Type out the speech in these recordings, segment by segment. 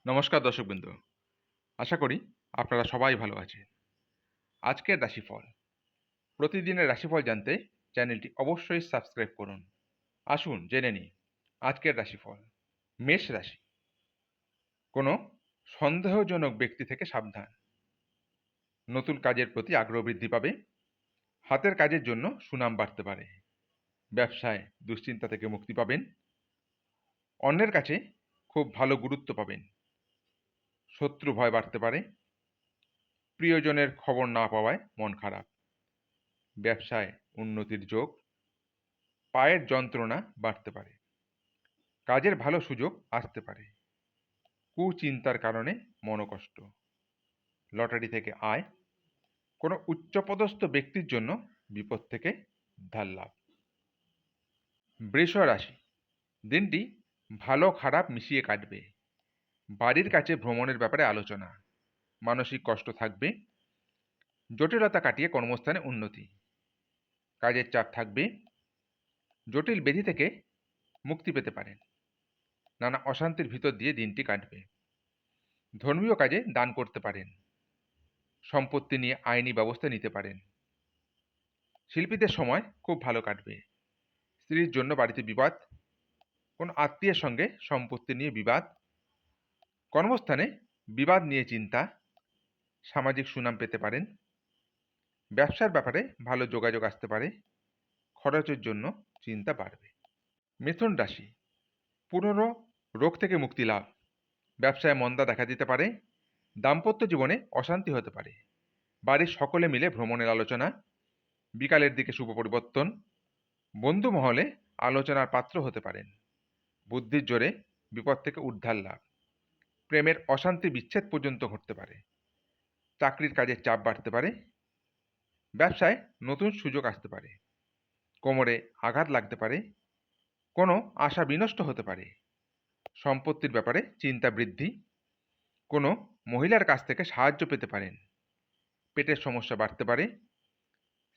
নমস্কার দর্শকবৃন্দ। আশা করি আপনারা সবাই ভালো আছেন। আজকের রাশিফল। প্রতিদিনের রাশিফল জানতে চ্যানেলটি অবশ্যই সাবস্ক্রাইব করুন। আসুন জেনে নিই আজকের রাশিফল। মেষ রাশি। কোনো সন্দেহজনক ব্যক্তি থেকে সাবধান। নতুন কাজের প্রতি আগ্রহ বৃদ্ধি পাবে। হাতের কাজের জন্য সুনাম বাড়তে পারে। ব্যবসায় দুশ্চিন্তা থেকে মুক্তি পাবেন। অন্যের কাছে খুব ভালো গুরুত্ব পাবেন। শত্রু ভয় বাড়তে পারে। প্রিয়জনের খবর না পাওয়ায় মন খারাপ। ব্যবসায় উন্নতির যোগ। পায়ের যন্ত্রণা বাড়তে পারে। কাজের ভালো সুযোগ আসতে পারে। কুচিন্তার কারণে মনোকষ্ট। লটারি থেকে আয়। কোনো উচ্চপদস্থ ব্যক্তির জন্য বিপদ থেকে উদ্ধার লাভ। বৃষ রাশি। দিনটি ভালো খারাপ মিশিয়ে কাটবে। বাড়ির কাছে ভ্রমণের ব্যাপারে আলোচনা। মানসিক কষ্ট থাকবে। জটিলতা কাটিয়ে কর্মস্থানে উন্নতি। কাজের চাপ থাকবে। জটিল ব্যাধি থেকে মুক্তি পেতে পারেন। নানা অশান্তির ভিতর দিয়ে দিনটি কাটবে। ধর্মীয় কাজে দান করতে পারেন। সম্পত্তি নিয়ে আইনি ব্যবস্থা নিতে পারেন। শিল্পীদের সময় খুব ভালো কাটবে। স্ত্রীর জন্য বাড়িতে বিবাদ। কোন আত্মীয়ের সঙ্গে সম্পত্তি নিয়ে বিবাদ। কর্মস্থানে বিবাদ নিয়ে চিন্তা। সামাজিক সুনাম পেতে পারেন। ব্যবসার ব্যাপারে ভালো যোগাযোগ আসতে পারে। খরচের জন্য চিন্তা বাড়বে। মিথুন রাশি। পুরনো রোগ থেকে মুক্তি লাভ। ব্যবসায় মন্দা দেখা দিতে পারে। দাম্পত্য জীবনে অশান্তি হতে পারে। বাড়ির সকলে মিলে ভ্রমণের আলোচনা। বিকালের দিকে শুভ পরিবর্তন। বন্ধু মহলে আলোচনার পাত্র হতে পারেন। বুদ্ধির জোরে বিপদ থেকে উদ্ধার লাভ। প্রেমের অশান্তি বিচ্ছেদ পর্যন্ত ঘটতে পারে। চাকরির কাজের চাপ বাড়তে পারে। ব্যবসায় নতুন সুযোগ আসতে পারে। কোমরে আঘাত লাগতে পারে। কোনো আশা বিনষ্ট হতে পারে। সম্পত্তির ব্যাপারে চিন্তা বৃদ্ধি। কোনো মহিলার কাছ থেকে সাহায্য পেতে পারেন। পেটের সমস্যা বাড়তে পারে।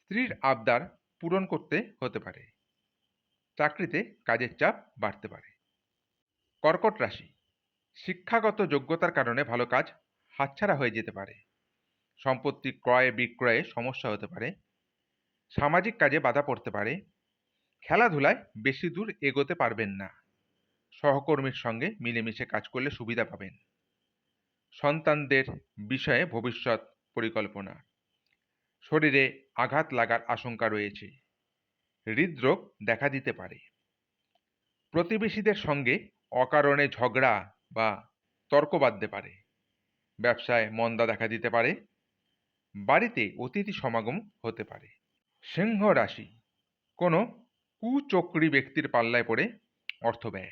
স্ত্রীর আবদার পূরণ করতে হতে পারে। চাকরিতে কাজের চাপ বাড়তে পারে। কর্কট রাশি। শিক্ষাগত যোগ্যতার কারণে ভালো কাজ হাতছাড়া হয়ে যেতে পারে। সম্পত্তি ক্রয় বিক্রয়ে সমস্যা হতে পারে। সামাজিক কাজে বাধা পড়তে পারে। খেলাধুলায় বেশি দূর এগোতে পারবেন না। সহকর্মীর সঙ্গে মিলেমিশে কাজ করলে সুবিধা পাবেন। সন্তানদের বিষয়ে ভবিষ্যৎ পরিকল্পনা। শরীরে আঘাত লাগার আশঙ্কা রয়েছে। হৃদরোগ দেখা দিতে পারে। প্রতিবেশীদের সঙ্গে অকারণে ঝগড়া বা তর্ক বাধতে পারে। ব্যবসায় মন্দা দেখা দিতে পারে। বাড়িতে অতিথি সমাগম হতে পারে। সিংহ রাশি। কোনো কুচক্রী ব্যক্তির পাল্লায় পড়ে অর্থ ব্যয়।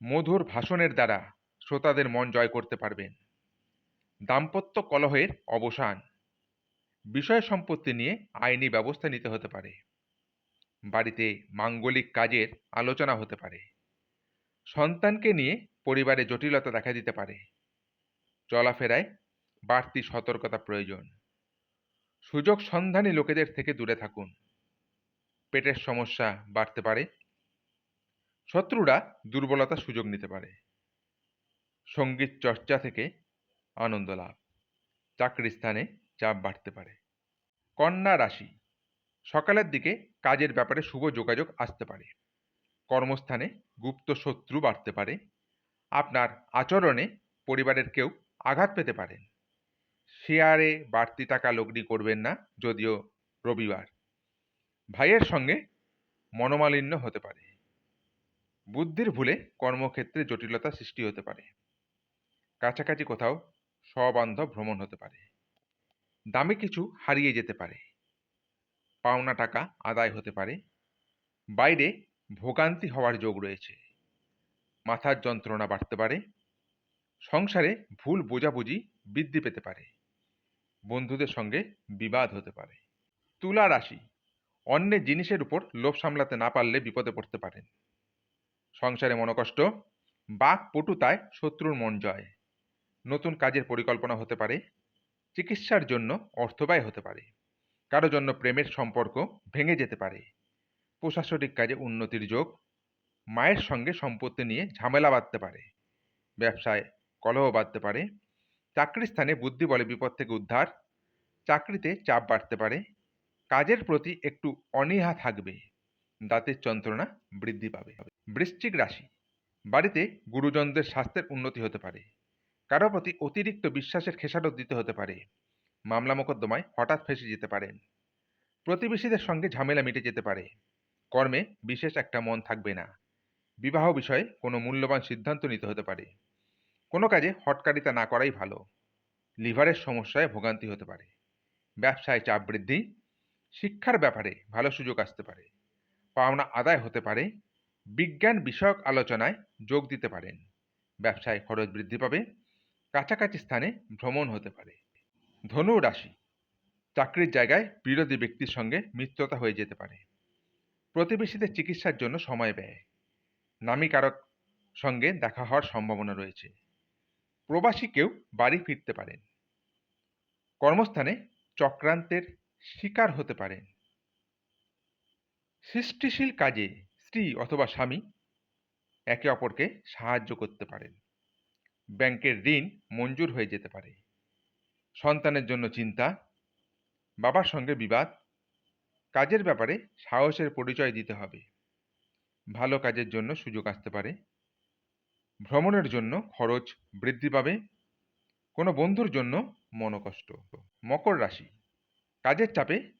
মধুর ভাষণের দ্বারা শ্রোতাদের মন জয় করতে পারবেন। দাম্পত্য কলহের অবসান। বিষয় সম্পত্তি নিয়ে আইনি ব্যবস্থা নিতে হতে পারে। বাড়িতে মাঙ্গলিক কাজের আলোচনা হতে পারে। সন্তানকে নিয়ে পরিবারে জটিলতা দেখা দিতে পারে। চলাফেরায় বাড়তি সতর্কতা প্রয়োজন। সুযোগ সন্ধানী লোকেদের থেকে দূরে থাকুন। পেটের সমস্যা বাড়তে পারে। শত্রুরা দুর্বলতার সুযোগ নিতে পারে। সঙ্গীত চর্চা থেকে আনন্দ লাভ। চাকরির স্থানে চাপ বাড়তে পারে। কন্যা রাশি। সকালের দিকে কাজের ব্যাপারে শুভ যোগাযোগ আসতে পারে। কর্মস্থানে গুপ্ত শত্রু বাড়তে পারে। আপনার আচরণে পরিবারের কেউ আঘাত পেতে পারেন। শেয়ারে বাড়তি টাকা লগ্নি করবেন না, যদিও রবিবার। ভাইয়ের সঙ্গে মনোমালিন্য হতে পারে। বুদ্ধির ভুলে কর্মক্ষেত্রে জটিলতা সৃষ্টি হতে পারে। কাছাকাছি কোথাও সবান্ধব ভ্রমণ হতে পারে। দামি কিছু হারিয়ে যেতে পারে। পাওনা টাকা আদায় হতে পারে। বাইরে ভোগান্তি হওয়ার যোগ রয়েছে। মাথার যন্ত্রণা বাড়তে পারে। সংসারে ভুল বোঝাবুঝি বৃদ্ধি পেতে পারে। বন্ধুদের সঙ্গে বিবাদ হতে পারে। তুলা রাশি। অন্যের জিনিসের উপর লোভ সামলাতে না পারলে বিপদে পড়তে পারেন। সংসারে মনোকষ্ট। বাক পটুতায় শত্রুর মন জয়। নতুন কাজের পরিকল্পনা হতে পারে। চিকিৎসার জন্য অর্থব্যয় হতে পারে। কারো জন্য প্রেমের সম্পর্ক ভেঙে যেতে পারে। প্রশাসনিক কাজে উন্নতির যোগ। মায়ের সঙ্গে সম্পত্তি নিয়ে ঝামেলা বাঁধতে পারে। ব্যবসায় কলহ বাধতে পারে। চাকরির স্থানে বুদ্ধি বলে বিপদ থেকে উদ্ধার। চাকরিতে চাপ বাড়তে পারে। কাজের প্রতি একটু অনীহা থাকবে। দাঁতের যন্ত্রণা বৃদ্ধি পাবে। বৃশ্চিক রাশি, বাড়িতে গুরুজনদের স্বাস্থ্যের উন্নতি হতে পারে। কারো প্রতি অতিরিক্ত বিশ্বাসের খেসারত দিতে হতে পারে। মামলা মোকদ্দমায় হঠাৎ ফেঁসে যেতে পারেন। প্রতিবেশীদের সঙ্গে ঝামেলা মিটে যেতে পারে। কর্মে বিশেষ একটা মন থাকবে না। বিবাহ বিষয়ে কোনো মূল্যবান সিদ্ধান্ত নিতে হতে পারে। কোনো কাজে হটকারিতা না করাই ভালো। লিভারের সমস্যায় ভোগান্তি হতে পারে। ব্যবসায় চাপ বৃদ্ধি। শিক্ষার ব্যাপারে ভালো সুযোগ আসতে পারে। পাওনা আদায় হতে পারে। বিজ্ঞান বিষয়ক আলোচনায় যোগ দিতে পারেন। ব্যবসায় খরচ বৃদ্ধি পাবে। কাছাকাছি স্থানে ভ্রমণ হতে পারে। ধনু রাশি, চাকরির জায়গায় বিরোধী ব্যক্তির সঙ্গে মিত্রতা হয়ে যেতে পারে। প্রতিবেশীদের চিকিৎসার জন্য সময় ব্যয়। নামী কারক সঙ্গে দেখা হওয়ার সম্ভাবনা রয়েছে। প্রবাসী কেউ বাড়ি ফিরতে পারেন। কর্মস্থানে চক্রান্তের শিকার হতে পারেন। সৃষ্টিশীল কাজে স্ত্রী অথবা স্বামী একে অপরকে সাহায্য করতে পারেন। ব্যাংকের ঋণ মঞ্জুর হয়ে যেতে পারে। সন্তানের জন্য চিন্তা। বাবার সঙ্গে বিবাদ। কাজের ব্যাপারে সাহসের পরিচয় দিতে হবে। ভালো কাজের জন্য সুযোগ আসতে পারে। ভ্রমণের জন্য খরচ বৃদ্ধি পাবে। কোনো বন্ধুর জন্য মনোকষ্ট। মকর রাশি, কাজের চাপে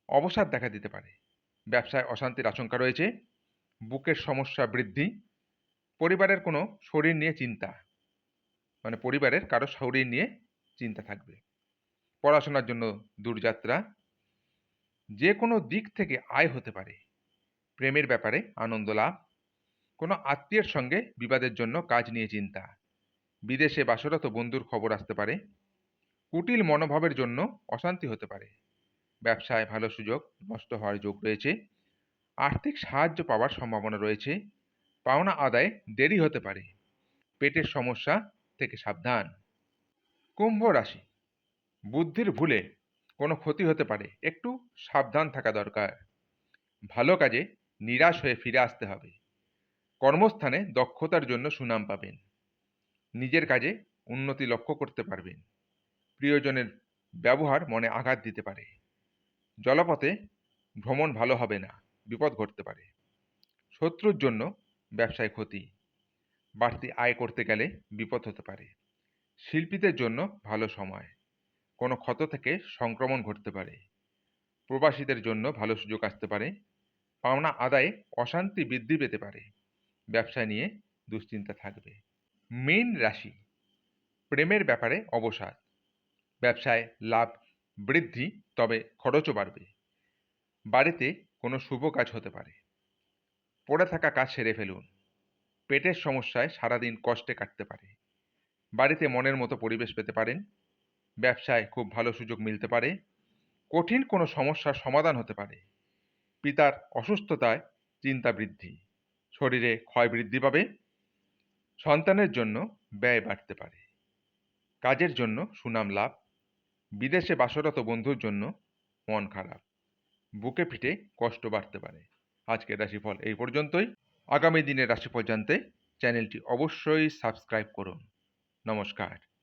অবসাদ দেখা দিতে পারে। ব্যবসায় অশান্তির আশঙ্কা রয়েছে। বুকের সমস্যা বৃদ্ধি। পরিবারের কোনো শরীর নিয়ে চিন্তা, মানে পরিবারের কারো শরীর নিয়ে চিন্তা থাকবে। পড়াশোনার জন্য দূরযাত্রা। যে কোনো দিক থেকে আয় হতে পারে। প্রেমের ব্যাপারে আনন্দ লাভ। কোনো আত্মীয়ের সঙ্গে বিবাদের জন্য কাজ নিয়ে চিন্তা। বিদেশে বাসরত বন্ধুর খবর আসতে পারে। কুটিল মনোভাবের জন্য অশান্তি হতে পারে। ব্যবসায় ভালো সুযোগ নষ্ট হওয়ার যোগ রয়েছে। আর্থিক সাহায্য পাওয়ার সম্ভাবনা রয়েছে। পাওনা আদায়ে দেরি হতে পারে। পেটের সমস্যা থেকে সাবধান। কুম্ভ রাশি, বুদ্ধির ভুলে কোনো ক্ষতি হতে পারে। একটু সাবধান থাকা দরকার। ভালো কাজে নিরাশ হয়ে ফিরে আসতে হবে। কর্মস্থানে দক্ষতার জন্য সুনাম পাবেন। নিজের কাজে উন্নতি লক্ষ্য করতে পারবেন। প্রিয়জনের ব্যবহার মনে আঘাত দিতে পারে। জলপথে ভ্রমণ ভালো হবে না, বিপদ ঘটতে পারে। শত্রুর জন্য ব্যবসায় ক্ষতি। বাড়তি আয় করতে গেলে বিপদ হতে পারে। শিল্পীদের জন্য ভালো সময়। কোনো ক্ষত থেকে সংক্রমণ ঘটতে পারে। প্রবাসীদের জন্য ভালো সুযোগ আসতে পারে। পাওনা আদায়ে অশান্তি বৃদ্ধি পেতে পারে। ব্যবসা নিয়ে দুশ্চিন্তা থাকবে। মীন রাশি, প্রেমের ব্যাপারে অবসাদ। ব্যবসায় লাভ বৃদ্ধি, তবে খরচও বাড়বে। বাড়িতে কোনো শুভ কাজ হতে পারে। পড়ে থাকা কাজ সেরে ফেলুন। পেটের সমস্যায় সারাদিন কষ্টে কাটতে পারে। বাড়িতে মনের মতো পরিবেশ পেতে পারেন। ব্যবসায় খুব ভালো সুযোগ মিলতে পারে। কঠিন কোনো সমস্যার সমাধান হতে পারে। পিতার অসুস্থতায় চিন্তা বৃদ্ধি। শরীরে ক্ষয় বৃদ্ধি পাবে। সন্তানের জন্য ব্যয় বাড়তে পারে। কাজের জন্য সুনাম লাভ। বিদেশে বাসরত বন্ধুর জন্য মন খারাপ। বুকে পিঠে কষ্ট বাড়তে পারে। আজকের রাশিফল এই পর্যন্তই। আগামী দিনের রাশিফল জানতে চ্যানেলটি অবশ্যই সাবস্ক্রাইব করুন। নমস্কার।